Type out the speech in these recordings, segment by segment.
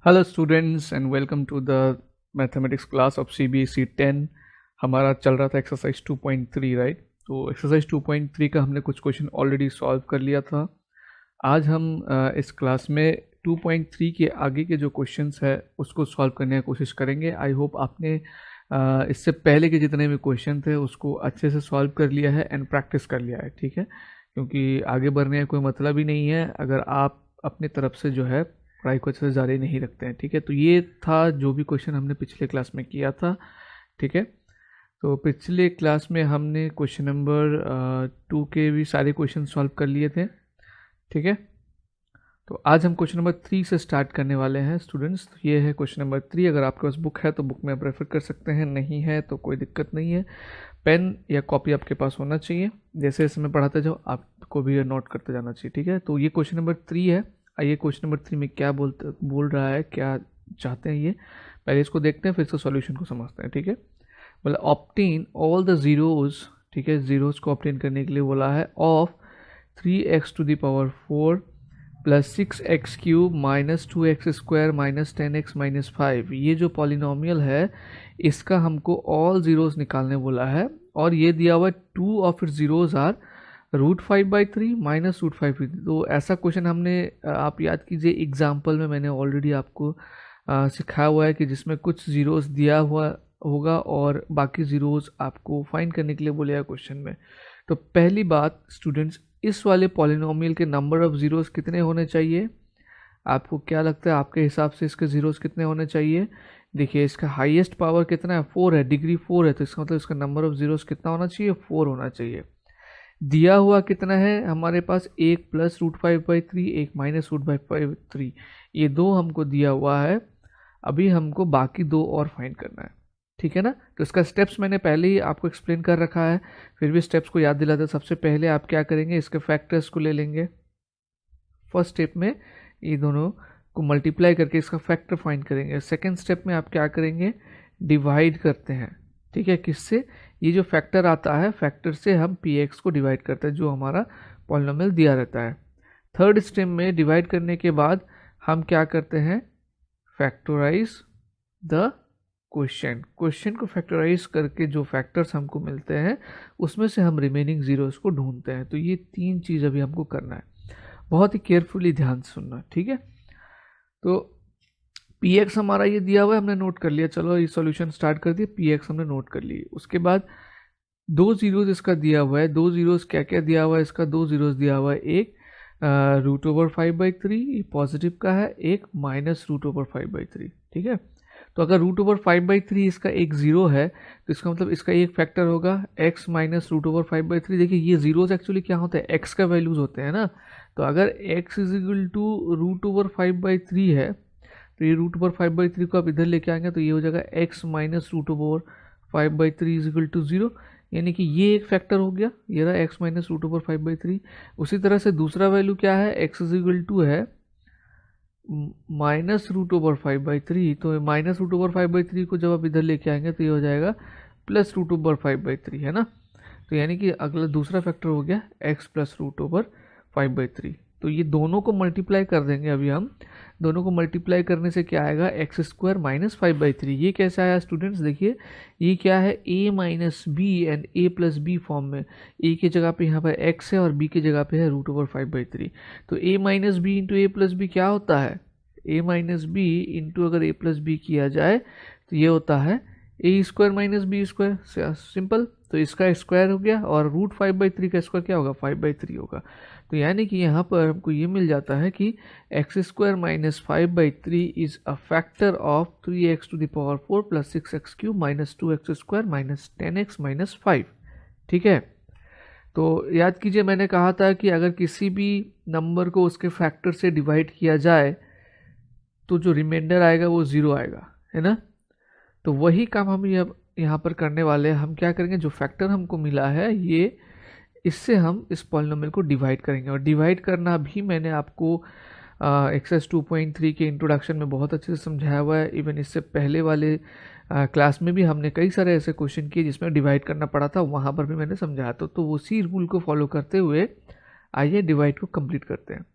Hello students and welcome to the mathematics class of CBSE 10। हमारा चल रहा था एक्सरसाइज 2.3 राइट। तो एक्सरसाइज 2.3 का हमने कुछ क्वेश्चन ऑलरेडी सॉल्व कर लिया था। आज हम इस क्लास में 2.3 के आगे के जो क्वेश्चंस है उसको सॉल्व करने की कोशिश करेंगे। आई होप आपने इससे पहले के जितने भी क्वेश्चन थे उसको अच्छे से सॉल्व कर लिया है एंड प्रैक्टिस कर लिया है, ठीक है। क्योंकि आगे बढ़ने का कोई मतलब ही नहीं है अगर आप अपनी तरफ से जो है पढ़ाई को अच्छे से जारी नहीं रखते हैं, ठीक है। तो ये था जो भी क्वेश्चन हमने पिछले क्लास में किया था, ठीक है। तो पिछले क्लास में हमने क्वेश्चन नंबर 2 के भी सारे क्वेश्चन सॉल्व कर लिए थे, ठीक है। तो आज हम क्वेश्चन नंबर 3 से स्टार्ट करने वाले हैं स्टूडेंट्स। तो ये है क्वेश्चन नंबर 3। अगर आपके पास बुक है तो बुक में आप रेफर कर सकते हैं, नहीं है तो कोई दिक्कत नहीं है। पेन या कॉपी आपके पास होना चाहिए। जैसे जैसे मैं पढ़ाते जाओ आपको भी नोट करते जाना चाहिए, ठीक है। तो ये क्वेश्चन नंबर 3 है। आइए क्वेश्चन नंबर 3 में क्या बोल रहा है, क्या चाहते हैं ये पहले इसको देखते हैं, फिर इसका सॉल्यूशन को समझते हैं, ठीक है। बोला ऑप्टेन ऑल द जीरोज, ठीक है। जीरोज को ऑप्टेन करने के लिए बोला है of 3x⁴ plus 6x³ minus 2x² minus 10x minus 5। ये जो पॉलिनोमियल है इसका हमको ऑल जीरोज निकालने बोला है और ये दिया हुआ 2 of it zeros are √5/3 minus √5। तो ऐसा क्वेश्चन हमने आप याद कीजिए एग्जाम्पल में मैंने ऑलरेडी आपको सिखाया हुआ है कि जिसमें कुछ ज़ीरोज़ दिया हुआ होगा और बाकी ज़ीरोज़ आपको फाइंड करने के लिए बोलेगा क्वेश्चन में। तो पहली बात स्टूडेंट्स, इस वाले पॉलिनोमियल के नंबर ऑफ़ ज़ीरोज़ कितने होने चाहिए? आपको क्या लगता है आपके हिसाब से इसके ज़ीरोज़ कितने होने चाहिए? देखिए इसका हाईएस्ट पावर कितना है, 4 है, डिग्री 4 है, तो इसका मतलब इसका नंबर ऑफ़ ज़ीरोज़ कितना होना चाहिए, 4 होना चाहिए। दिया हुआ कितना है हमारे पास, एक प्लस √5/3 एक माइनस √5/3, ये दो हमको दिया हुआ है। अभी हमको बाकी दो और फाइंड करना है, ठीक है ना। तो इसका स्टेप्स मैंने पहले ही आपको एक्सप्लेन कर रखा है, फिर भी स्टेप्स को याद दिलाते। सबसे पहले आप क्या करेंगे, इसके फैक्टर्स को ले लेंगे। फर्स्ट स्टेप में ये दोनों को मल्टीप्लाई करके इसका फैक्टर फाइंड करेंगे। सेकेंड स्टेप में आप क्या करेंगे, डिवाइड करते हैं, ठीक है। किससे, ये जो फैक्टर आता है फैक्टर से हम px को डिवाइड करते हैं जो हमारा पॉलिनोमियल दिया रहता है। थर्ड स्टेप में डिवाइड करने के बाद हम क्या करते हैं, फैक्टराइज द क्वेश्चन को फैक्टराइज करके जो फैक्टर्स हमको मिलते हैं उसमें से हम रिमेनिंग जीरोस को ढूंढते हैं। तो ये तीन चीज़ अभी हमको करना है, बहुत ही केयरफुली ध्यान से सुनना, ठीक है। तो px हमारा ये दिया हुआ है, हमने नोट कर लिया। चलो ये सॉल्यूशन स्टार्ट कर दिया, px हमने नोट कर ली। उसके बाद दो जीरोज इसका दिया हुआ है। दो जीरोज क्या क्या दिया हुआ है इसका, दो जीरोज दिया हुआ है, एक √5/3 ये पॉजिटिव का है, एक माइनस √5/3, ठीक है। तो अगर √5/3 इसका एक जीरो है तो इसका मतलब इसका एक फैक्टर होगा x माइनस √5/3। देखिए ये जीरोज एक्चुअली क्या होता है, x का वैल्यूज होते हैं ना। तो अगर x √5/3 है तो ये √5/3 को आप इधर लेके आएंगे तो ये हो जाएगा x माइनस √5/3 0, यानी कि ये एक फैक्टर हो गया, ये रहा x माइनस √5/3। उसी तरह से दूसरा वैल्यू क्या है, x है माइनस √5/3। तो माइनस √5/3 को जब आप इधर लेके आएंगे तो ये हो जाएगा प्लस √5/3, है ना। तो यानी कि अगला दूसरा फैक्टर हो गया x प्लस √5/3। तो ये दोनों को मल्टीप्लाई कर देंगे। अभी हम दोनों को मल्टीप्लाई करने से क्या आएगा, x² माइनस 5/3। ये कैसे आया स्टूडेंट्स, देखिए ये क्या है, a minus b and a plus b form में। a की जगह पे यहाँ पर x है और b की जगह पे है √5/3। तो a minus b into a plus b क्या होता है, a माइनस बी इंटू अगर a प्लस बी किया जाए तो ये होता है a² माइनस b², सिंपल। तो इसका स्क्वायर हो गया और √5/3 का स्क्वायर क्या होगा, 5/3 होगा। तो यानी कि यहाँ पर हमको ये मिल जाता है कि x² minus 5/3 is a factor of 3x⁴ plus 6x³ minus 2x² minus 10x minus 5, ठीक है। तो याद कीजिए मैंने कहा था कि अगर किसी भी नंबर को उसके फैक्टर से डिवाइड किया जाए तो जो रिमाइंडर आएगा वो 0 आएगा, है ना। तो वही काम हम यहाँ पर करने वाले हैं। हम क्या करेंगे, जो फैक्टर हमको मिला है ये, इससे हम इस पॉलिनोमियल को डिवाइड करेंगे। और डिवाइड करना भी मैंने आपको एक्सरसाइज 2.3 के इंट्रोडक्शन में बहुत अच्छे से समझाया हुआ है। इवन इससे पहले वाले क्लास में भी हमने कई सारे ऐसे क्वेश्चन किए जिसमें डिवाइड करना पड़ा था, वहाँ पर भी मैंने समझाया। तो उसी रूल को फॉलो करते हुए आइए डिवाइड को कंप्लीट करते हैं।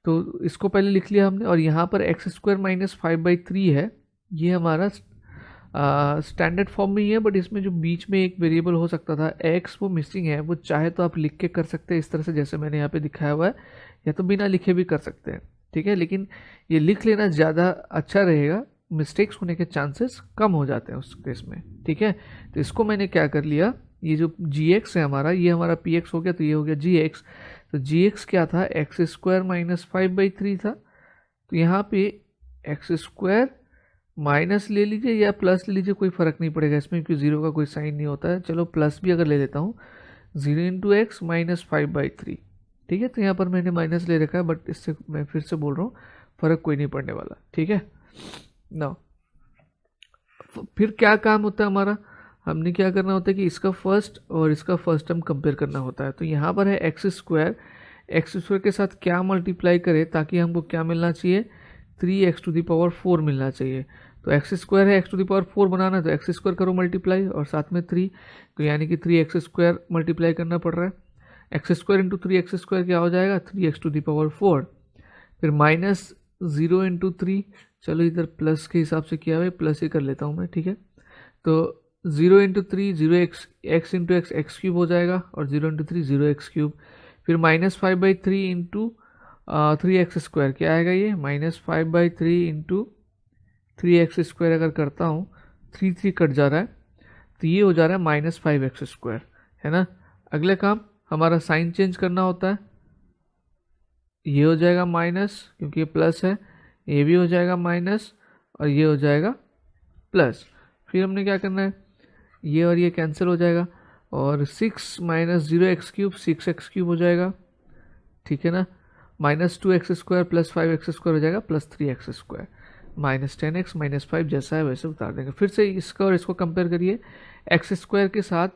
तो इसको पहले लिख लिया हमने, और यहाँ पर एक्स स्क्वायर माइनस 5/3 है, ये हमारा स्टैंडर्ड फॉर्म में ही है, बट इसमें जो बीच में एक वेरिएबल हो सकता था एक्स वो मिसिंग है, वो चाहे तो आप लिख के कर सकते हैं इस तरह से जैसे मैंने यहाँ पे दिखाया हुआ है, या तो बिना लिखे भी कर सकते हैं, ठीक है। लेकिन ये लिख लेना ज़्यादा अच्छा रहेगा, मिस्टेक्स होने के चांसेस कम हो जाते हैं उस केस में, ठीक है। तो इसको मैंने क्या कर लिया, ये जो जी एक्स है हमारा, ये हमारा पी एक्स हो गया, तो ये हो गया जी एक्स। तो जी एक्स क्या था, एक्स स्क्वायर माइनस 5/3 था, तो यहाँ पे एक्स स्क्वायर माइनस ले लीजिए या प्लस ले लीजिए, कोई फ़र्क नहीं पड़ेगा इसमें, क्योंकि जीरो का कोई साइन नहीं होता है। चलो प्लस भी अगर ले लेता हूँ, 0 इंटू एक्स माइनस 5/3, ठीक है। तो यहाँ पर मैंने माइनस ले रखा है, बट इससे मैं फिर से बोल रहा हूँ फ़र्क कोई नहीं पड़ने वाला, ठीक है ना। फिर क्या काम होता है हमारा, हमने क्या करना होता है कि इसका फर्स्ट और इसका फर्स्ट टर्म कंपेयर करना होता है। तो यहाँ पर है एक्स स्क्वायर के साथ क्या मल्टीप्लाई करें ताकि हमको क्या मिलना चाहिए, 3x⁴ मिलना चाहिए। तो एक्स स्क्वायर है, x⁴ बनाना है तो एक्स स्क्वायर करो मल्टीप्लाई और साथ में 3, तो यानी कि 3x² मल्टीप्लाई करना पड़ रहा है। एक्स स्क्वायर इंटू 3x² क्या हो जाएगा, 3x⁴। फिर माइनस 0 इंटू 3, चलो इधर प्लस के हिसाब से किया हुआ है, प्लस ही कर लेता हूँ मैं, ठीक है। तो 0 into 3 0x into x cube हो जाएगा, और 0 इंटू 3 0x3। फिर माइनस 5/3 इंटू 3x² क्या आएगा, ये माइनस 5/3 इंटू 3x² अगर करता हूँ, 3 कट जा रहा है, तो ये हो जा रहा है माइनस 5x², है ना। अगले काम हमारा साइन चेंज करना होता है, ये हो जाएगा माइनस क्योंकि ये प्लस है, ये भी हो जाएगा माइनस और ये हो जाएगा प्लस। फिर हमने क्या करना है, ये और ये कैंसिल हो जाएगा, और 6 माइनस 0x³ 6x³ हो जाएगा, ठीक है ना। माइनस 2x² प्लस 5x² हो जाएगा, plus 3x², minus 10x minus 5 जैसा है वैसे उतार देंगे। फिर से इसका और इसको कंपेयर करिए, x² के साथ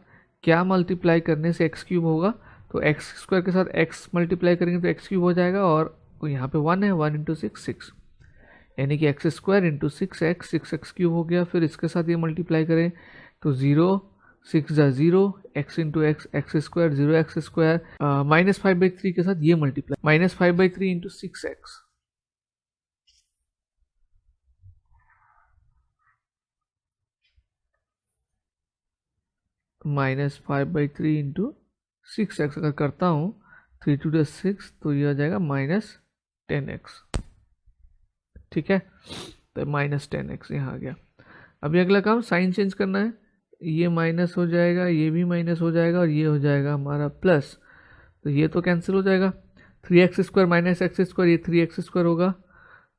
क्या मल्टीप्लाई करने से x³ होगा, तो x² के साथ x मल्टीप्लाई करेंगे तो x³ हो जाएगा, और यहाँ पे 1 है, 1 इंटू 6, यानी कि x² इंटू 6x 6x³ हो गया। फिर इसके साथ ये मल्टीप्लाई करें तो 0 6 जा 0, x into x² 0x², minus 5/3 के साथ ये multiply, minus 5/3 into 6x, minus 5/3 into 6x अगर करता हूँ, 3 2 6, तो ये हो जाएगा माइनस 10x, ठीक है। तो माइनस 10x यहाँ आ गया। अभी अगला काम साइन चेंज करना है, ये माइनस हो जाएगा, ये भी माइनस हो जाएगा, और ये हो जाएगा हमारा प्लस, तो ये तो कैंसिल हो जाएगा। 3x² माइनस x², ये 3x² होगा,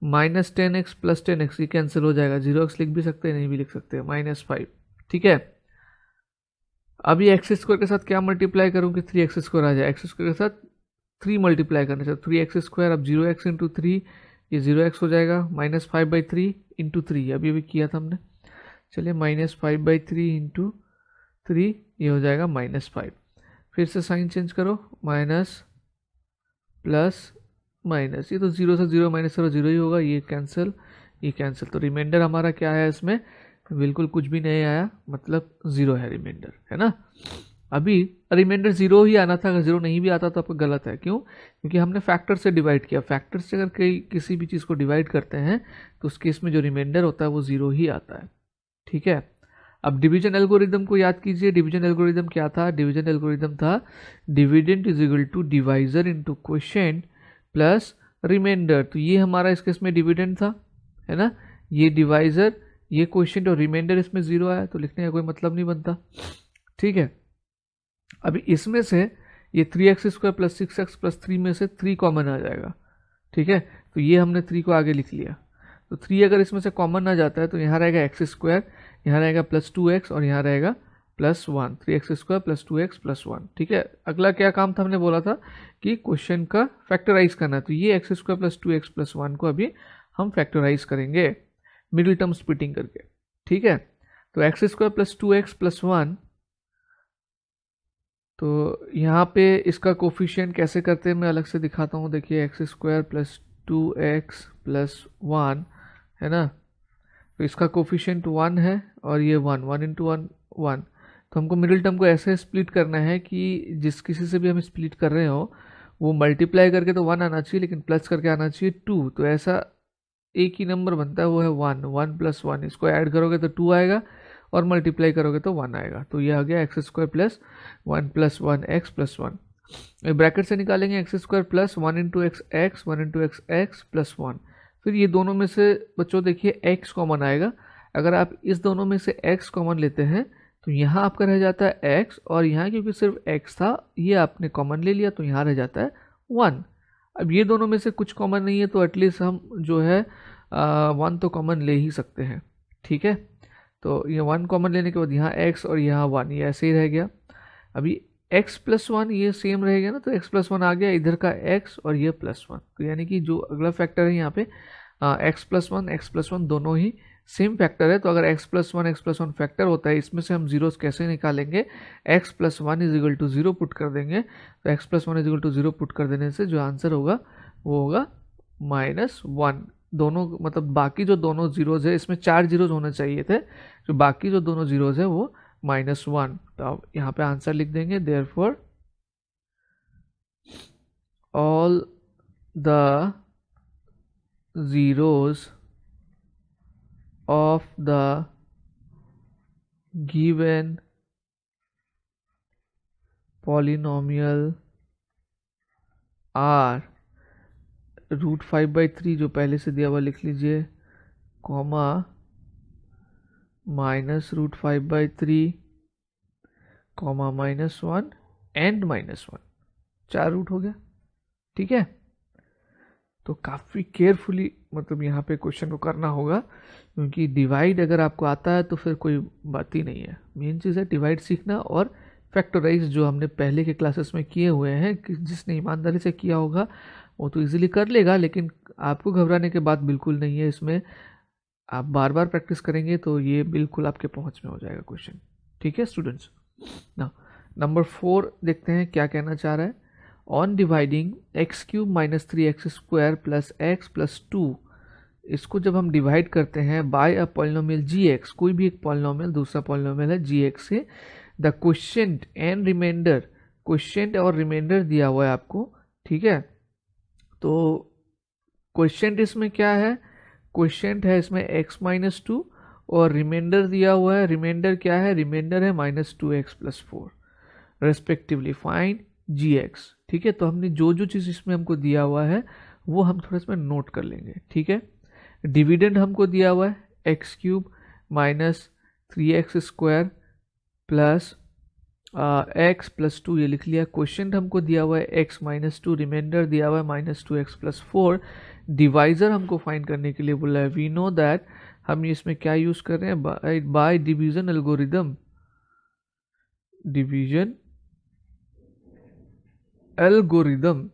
माइनस 10x प्लस 10x, ये कैंसिल हो जाएगा, 0x लिख भी सकते हैं नहीं भी लिख सकते हैं, माइनस 5, ठीक है। अभी x² के साथ क्या मल्टीप्लाई करूँ कि 3x² आ जाए, x² के साथ 3 मल्टीप्लाई करना चाहिए, 3x², अब 0x इंटू 3, ये 0x हो जाएगा, माइनस 5/3 इंटू 3, अभी किया था हमने, चलिए माइनस 5/3 इंटू 3, ये हो जाएगा माइनस 5। फिर से साइन चेंज करो, माइनस प्लस माइनस, ये तो 0 से 0 माइनस करो 0 ही होगा, ये कैंसिल, ये कैंसिल, तो रिमाइंडर हमारा क्या है, इसमें बिल्कुल कुछ भी नहीं आया, मतलब 0 है रिमाइंडर, है ना। अभी रिमाइंडर 0 ही आना था, अगर 0 नहीं भी आता तो आपका गलत है, क्यों, क्योंकि हमने फैक्टर से डिवाइड किया, फैक्टर से अगर किसी भी चीज़ को डिवाइड करते हैं तो उस केस में जो रिमाइंडर होता है वो 0 ही आता है, ठीक है। अब डिवीजन एल्गोरिदम को याद कीजिए, डिवीजन एल्गोरिदम क्या था, डिवीजन एल्गोरिदम था dividend is equal to divisor into quotient plus remainder. तो ये हमारा इस केस में डिविडेंड था, है ना, ये डिवाइजर, ये क्वोशिएंट और रिमाइंडर इसमें 0 आया, तो लिखने का कोई मतलब नहीं बनता, ठीक है। अभी इसमें से ये 3x² प्लस 6x प्लस 3 में से 3 कॉमन आ जाएगा, ठीक है। तो ये हमने 3 को आगे लिख लिया, तो 3 अगर इसमें से कॉमन आ जाता है तो यहाँ रहेगा x², यहाँ रहेगा प्लस 2x और यहाँ रहेगा plus 1, 3x² plus 2x plus 1, ठीक है। अगला क्या काम था, हमने बोला था कि क्वेश्चन का फैक्टराइज करना है, तो ये x² प्लस 2x प्लस 1 को अभी हम फैक्टराइज करेंगे मिडिल टर्म स्प्लिटिंग करके, ठीक है। तो x² प्लस 2x प्लस 1, तो यहाँ पे इसका कोफिशिएंट कैसे करते हैं मैं अलग से दिखाता हूँ, देखिए x² प्लस 2x प्लस 1, है ना, तो इसका कोफिशिएंट 1 है और ये 1, 1 इंटू 1 1, तो हमको मिडिल टर्म को ऐसे स्प्लिट करना है कि जिस किसी से भी हम स्प्लिट कर रहे हो वो मल्टीप्लाई करके तो 1 आना चाहिए, लेकिन प्लस करके आना चाहिए 2। तो ऐसा एक ही नंबर बनता है, वो है 1। 1 + 1, इसको ऐड करोगे तो 2 आएगा और मल्टीप्लाई करोगे तो 1 आएगा। तो ये आ गया x² + 1 + 1x + 1। ब्रैकेट से निकालेंगे x² + 1 × x 1 × x + 1। फिर ये दोनों में से बच्चों देखिए x कॉमन आएगा। अगर आप इस दोनों में से x कॉमन लेते हैं तो यहाँ आपका रह जाता है x, और यहाँ क्योंकि सिर्फ x था ये आपने कॉमन ले लिया तो यहाँ रह जाता है 1। अब ये दोनों में से कुछ कॉमन नहीं है तो एटलीस्ट हम जो है 1 तो कॉमन ले ही सकते हैं। ठीक है, तो ये 1 कॉमन लेने के बाद यहाँ x और यहाँ 1, ये ऐसे ही रह गया। अभी x + 1 ये सेम रहेगा ना, तो x + 1 आ गया इधर का x और ये +1। तो यानी कि जो अगला फैक्टर है यहाँ पे x + 1 दोनों ही सेम फैक्टर है। तो अगर x + 1 फैक्टर होता है, इसमें से हम जीरोस कैसे निकालेंगे, x + 1 = 0 पुट कर देंगे। तो x + 1 = 0 पुट कर देने से जो आंसर होगा वो होगा -1। दोनों मतलब बाकी जो दोनों जीरोज है, इसमें 4 जीरोज होने चाहिए थे, जो बाकी जो दोनों जीरोज है वो -1। तो अब यहाँ पे आंसर लिख देंगे, therefore all the zeros of the given polynomial are √5/3 जो पहले से दिया हुआ लिख लीजिए, कॉमा -√5/3 कॉमा -1 एंड -1। 4 रूट हो गया। ठीक है, तो काफ़ी केयरफुली मतलब यहाँ पे क्वेश्चन को करना होगा, क्योंकि डिवाइड अगर आपको आता है तो फिर कोई बात ही नहीं है। मेन चीज़ है डिवाइड सीखना, और फैक्टराइज जो हमने पहले के क्लासेस में किए हुए हैं, कि जिसने ईमानदारी से किया होगा वो तो इजीली कर लेगा, लेकिन आपको घबराने की बात बिल्कुल नहीं है। इसमें आप बार बार प्रैक्टिस करेंगे तो ये बिल्कुल आपके पहुँच में हो जाएगा क्वेश्चन। ठीक है स्टूडेंट्स, ना नंबर 4 देखते हैं क्या कहना चाह रहा है। On dividing x³ - 3x² + x + 2, इसको जब हम डिवाइड करते हैं बाय अ पॉलिनोमियल gx, कोई भी एक पॉलिनोमियल दूसरा पॉलिनोमियल है gx से, the quotient and remainder, quotient और रिमाइंडर दिया हुआ है आपको। ठीक है, तो क्वोशिएंट इसमें क्या है, क्वोशिएंट है इसमें x - 2, और रिमाइंडर दिया हुआ है, रिमाइंडर क्या है, रिमाइंडर है -2x + 4 रेस्पेक्टिवली। Find gx। ठीक है, तो हमने जो जो चीज़ इसमें हमको दिया हुआ है वो हम थोड़ा इसमें नोट कर लेंगे। ठीक है, डिविडेंड हमको दिया हुआ है x³ - 3x² + x + 2, ये लिख लिया। क्वेश्चन हमको दिया हुआ है x - 2, रिमाइंडर दिया हुआ है -2x + 4। डिवाइजर हमको फाइंड करने के लिए बोला है। वी नो दैट हम इसमें क्या यूज़ कर रहे हैं, by division algorithm. Division algorithm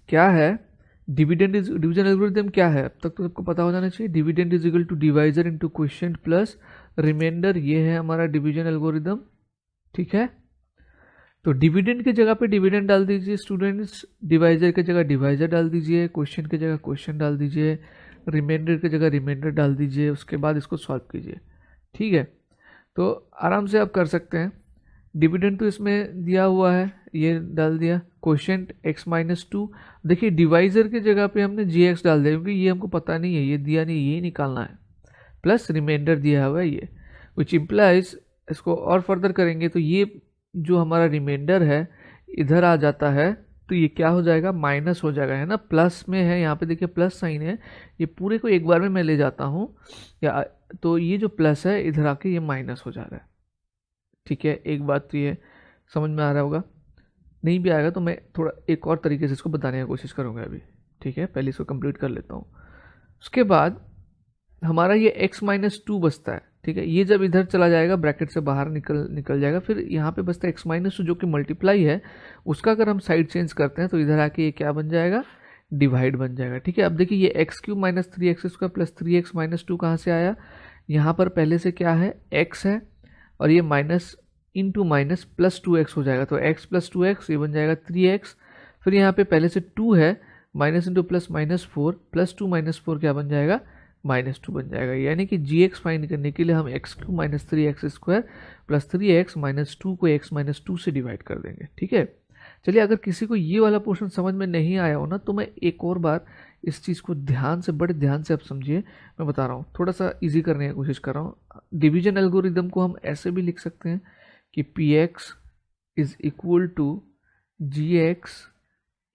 क्या है, डिवीजन एल्गोरिदम क्या है, अब तक तो सबको पता हो जाना चाहिए। Dividend = divisor into quotient plus remainder, ये है हमारा डिवीजन एल्गोरिदम। ठीक है, तो डिविडेंड की जगह पे डिविडेंड डाल दीजिए स्टूडेंट्स, डिवाइजर की जगह डिवाइजर डाल दीजिए, क्वोशिएंट की जगह क्वोशिएंट डाल दीजिए, रिमाइंडर की जगह रिमाइंडर डाल दीजिए, उसके बाद इसको सॉल्व कीजिए। ठीक है, तो आराम से आप कर सकते हैं। डिविडेंड तो इसमें दिया हुआ है, ये डाल दिया। क्वोशिएंट x - 2, देखिए डिवाइजर की जगह पे हमने gx डाल दिया, क्योंकि ये हमको पता नहीं है, ये दिया नहीं, ये निकालना है। प्लस रिमाइंडर दिया हुआ है ये, विच इम्प्लाइज, इसको और फर्दर करेंगे तो ये जो हमारा रिमाइंडर है इधर आ जाता है, तो ये क्या हो जाएगा, माइनस हो जाएगा, है ना। प्लस में है, यहाँ पे देखिए प्लस साइन है, ये पूरे को एक बार में मैं ले जाता हूँ, या तो ये जो प्लस है इधर आके ये माइनस हो जा रहा है। ठीक है, एक बात तो ये समझ में आ रहा होगा, नहीं भी आएगा तो मैं थोड़ा एक और तरीके से इसको बताने की कोशिश करूँगा अभी। ठीक है, पहले इसको कंप्लीट कर लेता हूँ। उसके बाद हमारा ये x - 2 बचता है। ठीक है, ये जब इधर चला जाएगा ब्रैकेट से बाहर निकल जाएगा, फिर यहाँ पे बचता है x - 2 जो कि मल्टीप्लाई है, उसका अगर हम साइड चेंज करते हैं तो इधर आके ये क्या बन जाएगा, डिवाइड बन जाएगा। ठीक है, अब देखिए ये x³ - 3x² + 3x - 2 कहाँ से आया, यहाँ पर पहले से क्या है, x है, और ये minus into minus plus 2x हो जाएगा, तो x + 2x ये बन जाएगा 3x। फिर यहाँ पे पहले से 2 है, माइनस इंटू प्लस -4, +2 - 4 क्या बन जाएगा, -2 बन जाएगा। यानी कि gx फाइंड करने के लिए हम x³ - 3x² + 3x - 2 को x - 2 से डिवाइड कर देंगे। ठीक है, चलिए, अगर किसी को ये वाला पोर्शन समझ में नहीं आया हो ना, तो मैं एक और बार इस चीज़ को ध्यान से, बड़े ध्यान से आप समझिए, मैं बता रहा हूँ, थोड़ा सा इजी करने की कोशिश कर रहा हूँ। डिवीजन एल्गोरिदम को हम ऐसे भी लिख सकते हैं कि p x is equal to g x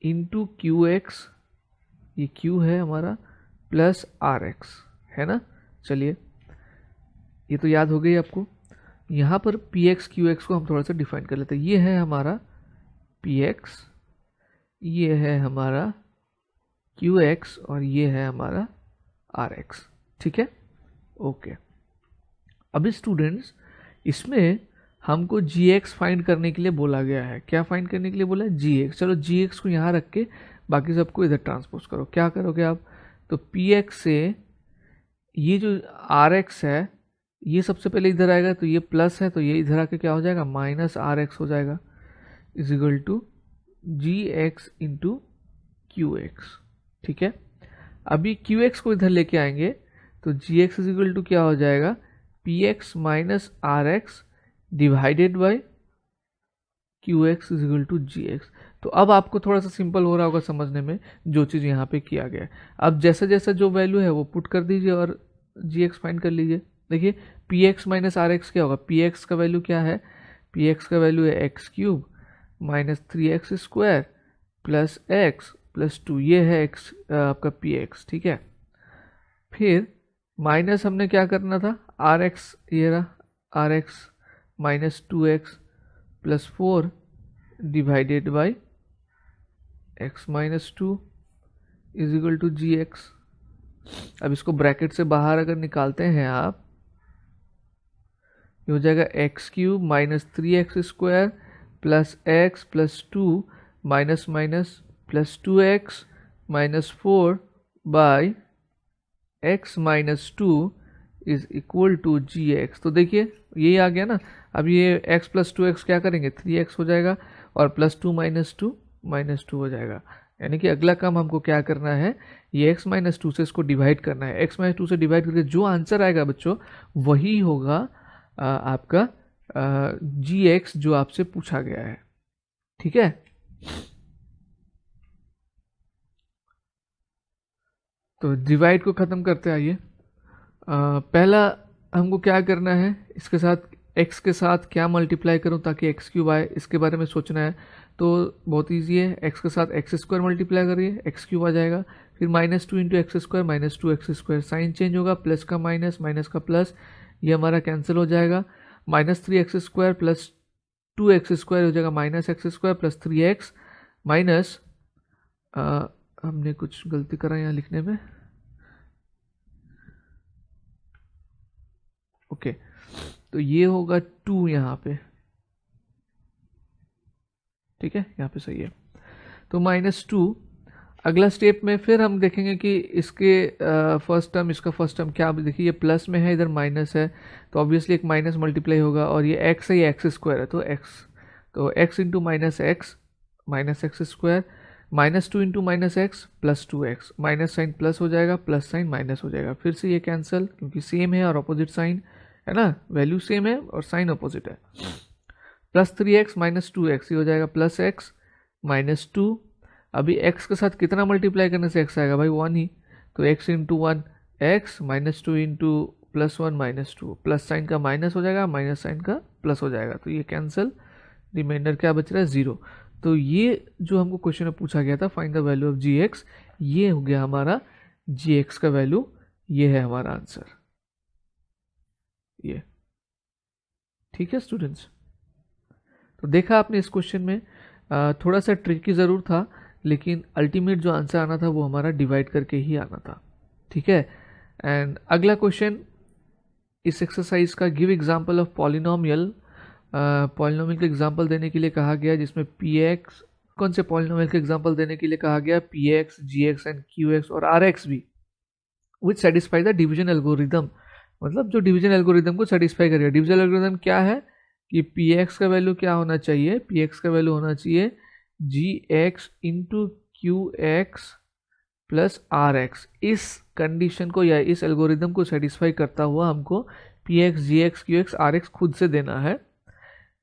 into Q x, ये क्यू है हमारा, प्लस आर एक्स, है ना। चलिए, ये तो याद हो गई आपको। यहाँ पर पी एक्स क्यू एक्स को हम थोड़ा सा डिफाइन कर लेते हैं। ये है हमारा पी एक्स, ये है हमारा क्यू एक्स, और ये है हमारा आर एक्स। ठीक है, ओके। अभी स्टूडेंट्स, इसमें हमको जी एक्स फाइंड करने के लिए बोला गया है। क्या फाइंड करने के लिए बोला है? जी एक्स। चलो, जी एक्स को यहाँ रख के बाकी सबको इधर ट्रांसपोज करो। क्या करोगे आप? तो पी एक्स से ये जो आर एक्स है, ये सबसे पहले इधर आएगा, तो ये प्लस है, तो ये इधर आके क्या हो जाएगा? माइनस आर एक्स हो जाएगा, is equal to g x into Q x. ठीक है, अभी क्यू एक्स को इधर लेके आएंगे, तो g x is equal to क्या हो जाएगा? P x minus r x divided by q x is equal to g x. तो अब आपको थोड़ा सा सिंपल हो रहा होगा समझने में, जो चीज़ यहाँ पे किया गया है। अब जैसे जैसे जो वैल्यू है वो पुट कर दीजिए और जी एक्स फाइंड कर लीजिए। देखिए, p x minus r x क्या होगा? पी एक्स का वैल्यू क्या है? पी एक्स का वैल्यू है x cube minus 3x square plus x plus 2, ये है एक्स आपका पी एक्स। ठीक है, फिर माइनस हमने क्या करना था? आर एक्स, ये रहा r x minus 2x plus 4 divided by x minus 2 is equal to g x. अब इसको ब्रैकेट से बाहर अगर निकालते हैं आप, ये हो जाएगा x cube minus 3x square plus x plus 2 minus minus plus 2x minus 4 by x minus 2 is equal to g x. तो देखिए, यही आ गया ना। अब ये x प्लस 2x क्या करेंगे? 3x हो जाएगा, और प्लस 2 माइनस 2 हो जाएगा। यानी कि अगला काम हमको क्या करना है? ये x माइनस 2 से इसको डिवाइड करना है। x माइनस 2 से डिवाइड करके जो आंसर आएगा बच्चों, वही होगा आपका जी एक्स जो आपसे पूछा गया है। ठीक है, तो डिवाइड को ख़त्म करते आइए। पहला हमको क्या करना है? इसके साथ x के साथ क्या मल्टीप्लाई करूं ताकि एक्स क्यूब आए, इसके बारे में सोचना है। तो बहुत ईजी है, x के साथ एक्स स्क्वायर मल्टीप्लाई करिए, एक्स क्यूब आ जाएगा। फिर minus 2 into x square minus 2x square, sign change होगा, प्लस का माइनस, माइनस का प्लस, ये हमारा कैंसिल हो जाएगा। Minus 3x square plus 2x square हो जाएगा minus x square plus 3x minus, हमने कुछ गलती करा यहाँ लिखने में, ओके, तो ये होगा 2 यहाँ पे। ठीक है, यहाँ पे सही है। तो माइनस 2। अगला स्टेप में फिर हम देखेंगे कि इसके फर्स्ट टर्म, इसका फर्स्ट टर्म क्या, देखिए ये प्लस में है, इधर माइनस है, तो ऑब्वियसली एक माइनस मल्टीप्लाई होगा, और ये x है, ये एक्स स्क्वायर है, तो x into minus x square minus 2 into minus x plus 2x, minus sign plus हो जाएगा, प्लस साइन माइनस हो जाएगा, फिर से ये कैंसिल क्योंकि सेम है और अपोजिट साइन है ना, वैल्यू सेम है और साइन अपोजिट है। प्लस 3x माइनस 2x, ये हो जाएगा प्लस एक्स माइनस 2। अभी x के साथ कितना मल्टीप्लाई करने से x आएगा भाई? 1 ही, तो x into 1 x minus 2 into plus 1 minus 2, plus sign का माइनस हो जाएगा, माइनस साइन का प्लस हो जाएगा, तो ये कैंसिल, रिमाइंडर क्या बच रहा है? 0। तो ये जो हमको क्वेश्चन में पूछा गया था, find the value of g x, ये हो गया हमारा जी एक्स का वैल्यू, ये है हमारा आंसर, ये। ठीक है स्टूडेंट्स, तो देखा आपने इस क्वेश्चन में थोड़ा सा ट्रिकी ज़रूर था, लेकिन अल्टीमेट जो आंसर आना था वो हमारा डिवाइड करके ही आना था। ठीक है, एंड अगला क्वेश्चन इस एक्सरसाइज का, give example of polynomial. Polynomial के एग्जांपल देने के लिए कहा गया, जिसमें पी एक्स, कौन से पॉलिनोमियल के एग्जांपल देने के लिए कहा गया? P x, ji x and q x और आर एक्स भी, which satisfy the division algorithm, मतलब जो डिवीजन एल्गोरिदम को सेटिस्फाई करेगा। डिवीजन एल्गोरिदम क्या है कि पी एक्स का वैल्यू क्या होना चाहिए? पी एक्स का वैल्यू होना चाहिए G x into Q X plus R X. इस कंडीशन को या इस एल्गोरिदम को सेटिस्फाई करता हुआ हमको पी एक्स, जी X, Q X, R X खुद से देना है।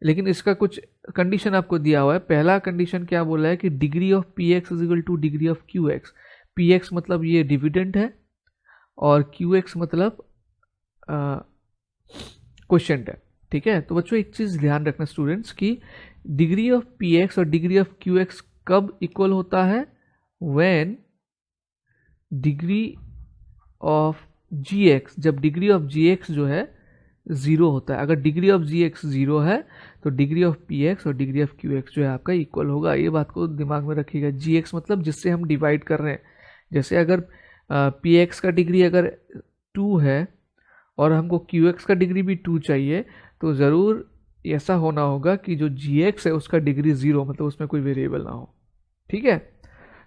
लेकिन इसका कुछ कंडीशन आपको दिया हुआ है। पहला कंडीशन क्या बोला है कि degree of p x is equal two degree of q x. P x मतलब ये डिविडेंड है और क्यू एक्स मतलब क्वोशिएंट है। ठीक है, तो बच्चों एक चीज़ ध्यान रखना स्टूडेंट्स की डिग्री ऑफ पी एक्स और डिग्री ऑफ क्यू एक्स कब इक्वल होता है? When degree of g x, जब डिग्री ऑफ जी एक्स जो है ज़ीरो होता है। अगर degree of g x zero है तो डिग्री ऑफ पी एक्स और डिग्री ऑफ क्यू एक्स जो है आपका इक्वल होगा। ये बात को दिमाग में रखिएगा। जी एक्स मतलब जिससे हम डिवाइड कर रहे हैं। जैसे अगर पी एक्स का डिग्री अगर 2 है और हमको क्यू एक्स का डिग्री भी 2 चाहिए, तो ज़रूर ऐसा होना होगा कि जो जी एक्स है उसका डिग्री 0, मतलब उसमें कोई वेरिएबल ना हो। ठीक है,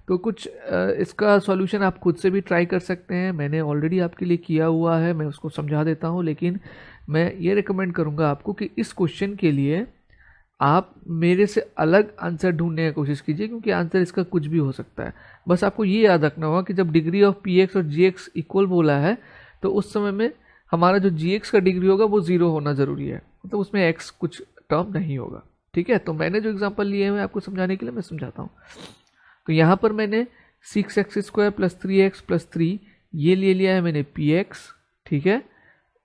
तो कुछ इसका सॉल्यूशन आप खुद से भी ट्राई कर सकते हैं। मैंने ऑलरेडी आपके लिए किया हुआ है, मैं उसको समझा देता हूँ। लेकिन मैं ये रिकमेंड करूँगा आपको कि इस क्वेश्चन के लिए आप मेरे से अलग आंसर ढूंढने की कोशिश कीजिए, क्योंकि आंसर इसका कुछ भी हो सकता है। बस आपको ये याद रखना होगा कि जब डिग्री ऑफ पी एक्स और जी एक्स इक्वल बोला है तो उस समय में हमारा जो जी एक्स का डिग्री होगा वो 0 होना ज़रूरी है, मतलब उसमें एक्स कुछ टर्म नहीं होगा। ठीक है, तो मैंने जो एग्जाम्पल लिए हैं आपको समझाने के लिए मैं समझाता हूँ। तो यहाँ पर मैंने 6x² + 3x + 3 ये ले लिया है मैंने px। ठीक है,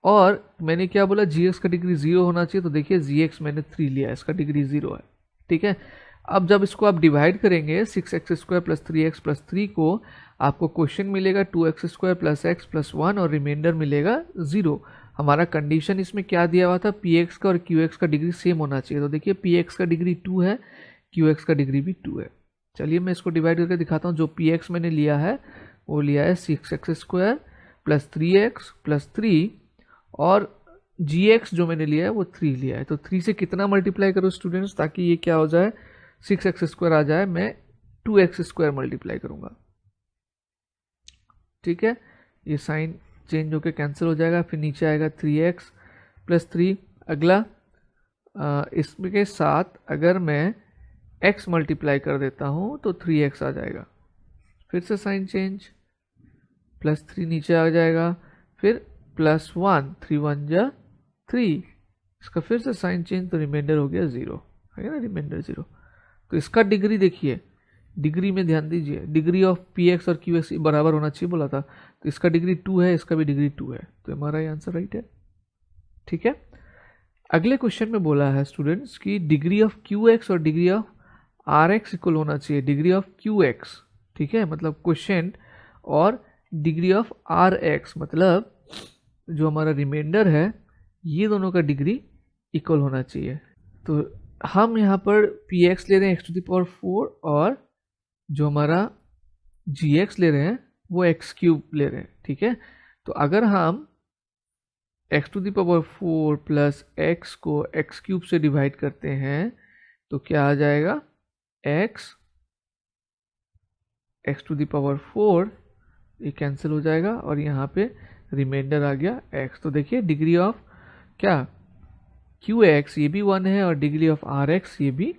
और मैंने क्या बोला gx का डिग्री 0 होना चाहिए, तो देखिए gx मैंने 3 लिया है, इसका डिग्री 0 है। ठीक है, अब जब इसको आप डिवाइड करेंगे 6x² + 3x + 3 को, आपको क्वेश्चन मिलेगा 2x² + x + 1 और रिमाइंडर मिलेगा 0। हमारा कंडीशन इसमें क्या दिया हुआ था? px का और qx का डिग्री सेम होना चाहिए। तो देखिए px का डिग्री 2 है, qx का डिग्री भी 2 है। चलिए मैं इसको डिवाइड करके दिखाता हूँ। जो px मैंने लिया है वो लिया है 6x² + 3x + 3 और gx जो मैंने लिया है वो 3 लिया है। तो 3 से कितना मल्टीप्लाई करो स्टूडेंट्स, ताकि ये क्या हो जाए 6x² आ जाए, मैं 2x² मल्टीप्लाई करूँगा। ठीक है, ये साइन चेंज होकर कैंसिल हो जाएगा, फिर नीचे आएगा 3x + 3। अगला इसके साथ अगर मैं x मल्टीप्लाई कर देता हूँ तो 3x आ जाएगा, फिर से साइन चेंज, +3 नीचे आ जाएगा, फिर +1, 3 1 जा 3, इसका फिर से साइन चेंज, तो रिमाइंडर हो गया 0, है ना, रिमाइंडर 0। तो इसका डिग्री देखिए, डिग्री में ध्यान दीजिए, डिग्री ऑफ पी एक्स और क्यू एक्स बराबर होना चाहिए बोला था, तो इसका डिग्री 2 है, इसका भी डिग्री 2 है, तो हमारा ये आंसर राइट है। ठीक है, अगले क्वेश्चन में बोला है स्टूडेंट्स कि डिग्री ऑफ क्यू एक्स और degree of r x equal होना चाहिए। डिग्री ऑफ क्यू एक्स, ठीक है, मतलब क्वेश्चन, और डिग्री ऑफ आर एक्स मतलब जो हमारा रिमाइंडर है, ये दोनों का डिग्री इक्वल होना चाहिए। तो हम यहाँ पर पी एक्स ले रहे हैं x⁴ और जो हमारा जी एक्स ले रहे हैं वो x³ ले रहे हैं। ठीक है, तो अगर हम x⁴ प्लस x को x³ से डिवाइड करते हैं तो क्या आ जाएगा, x⁴, ये कैंसिल हो जाएगा और यहाँ पे रिमाइंडर आ गया x। तो देखिए डिग्री ऑफ क्या qx ये भी 1 है और डिग्री ऑफ rx ये भी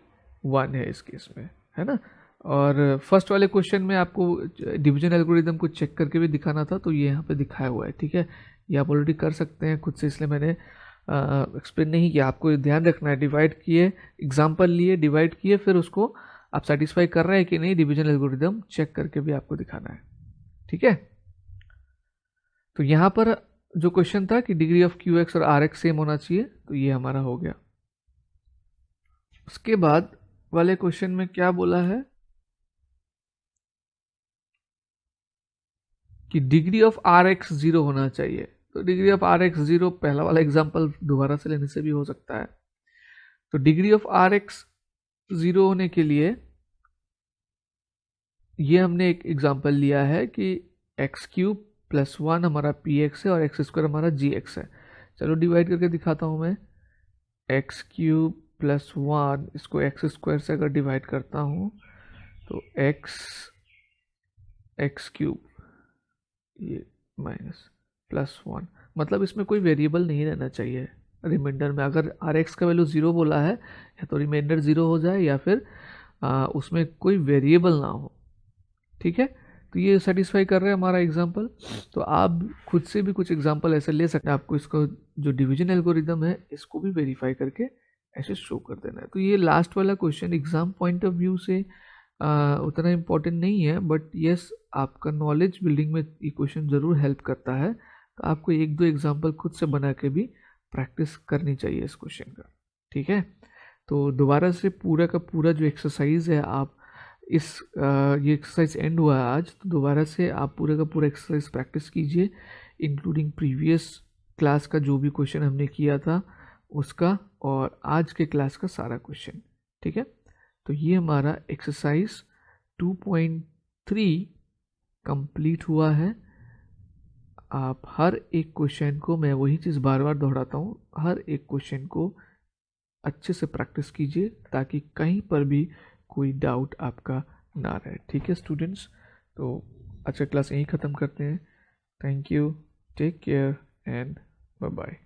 1 है इस केस में, है ना। और फर्स्ट वाले क्वेश्चन में आपको डिवीजन एल्गोरिदम को चेक करके भी दिखाना था, तो ये यहाँ पे दिखाया हुआ है। ठीक है, ये आप ऑलरेडी कर सकते हैं खुद से, इसलिए मैंने एक्सप्लेन नहीं किया। आपको ध्यान रखना है, डिवाइड किए, एग्जाम्पल लिए, डिवाइड किए, फिर उसको आप सेटिस्फाई कर रहे हैं कि नहीं, डिवीजन एल्गोरिदम चेक करके भी आपको दिखाना है। ठीक है, तो यहाँ पर जो क्वेश्चन था कि डिग्री ऑफ क्यू एक्स और आर एक्स सेम होना चाहिए, तो ये हमारा हो गया। उसके बाद वाले क्वेश्चन में क्या बोला है कि डिग्री ऑफ आर एक्स 0 होना चाहिए। तो डिग्री ऑफ आर एक्स 0, पहला वाला एग्जांपल दोबारा से लेने से भी हो सकता है। तो डिग्री ऑफ आर एक्स 0 होने के लिए ये हमने एक एग्जांपल लिया है कि x³ + 1 हमारा px है और x² हमारा gx है। चलो डिवाइड करके दिखाता हूँ मैं। x³ + 1 इसको x² से अगर डिवाइड करता हूँ तो x³ ये माइनस +1, मतलब इसमें कोई वेरिएबल नहीं रहना चाहिए रिमाइंडर में। अगर rx का वैल्यू 0 बोला है, या तो रिमाइंडर 0 हो जाए या फिर उसमें कोई वेरिएबल ना हो। ठीक है, तो ये सेटिस्फाई कर रहा है हमारा एग्जांपल। तो आप खुद से भी कुछ एग्जांपल ऐसे ले सकते हैं। आपको इसको जो डिवीजन एल्गोरिदम है इसको भी वेरीफाई करके ऐसे शो कर देना है। तो ये लास्ट वाला question exam point of view से उतना इम्पोर्टेंट नहीं है, बट यस आपका नॉलेज बिल्डिंग में ये क्वेश्चन ज़रूर हेल्प करता है। तो आपको एक दो एग्जाम्पल खुद से बना के भी प्रैक्टिस करनी चाहिए इस क्वेश्चन का, ठीक है। तो दोबारा से पूरा का पूरा जो एक्सरसाइज है आप ये एक्सरसाइज एंड हुआ है आज, तो दोबारा से आप पूरा का पूरा एक्सरसाइज प्रैक्टिस कीजिए, इंक्लूडिंग प्रीवियस क्लास का जो भी क्वेश्चन हमने किया था उसका, और आज के क्लास का सारा क्वेश्चन, ठीक है। तो ये हमारा एक्सरसाइज 2.3 कंप्लीट हुआ है। आप हर एक क्वेश्चन को, मैं वही चीज़ बार बार दोहराता हूँ, हर एक क्वेश्चन को अच्छे से प्रैक्टिस कीजिए ताकि कहीं पर भी कोई डाउट आपका ना रहे, ठीक है स्टूडेंट्स। तो आज का क्लास यहीं ख़त्म करते हैं। Thank you, take care and bye bye.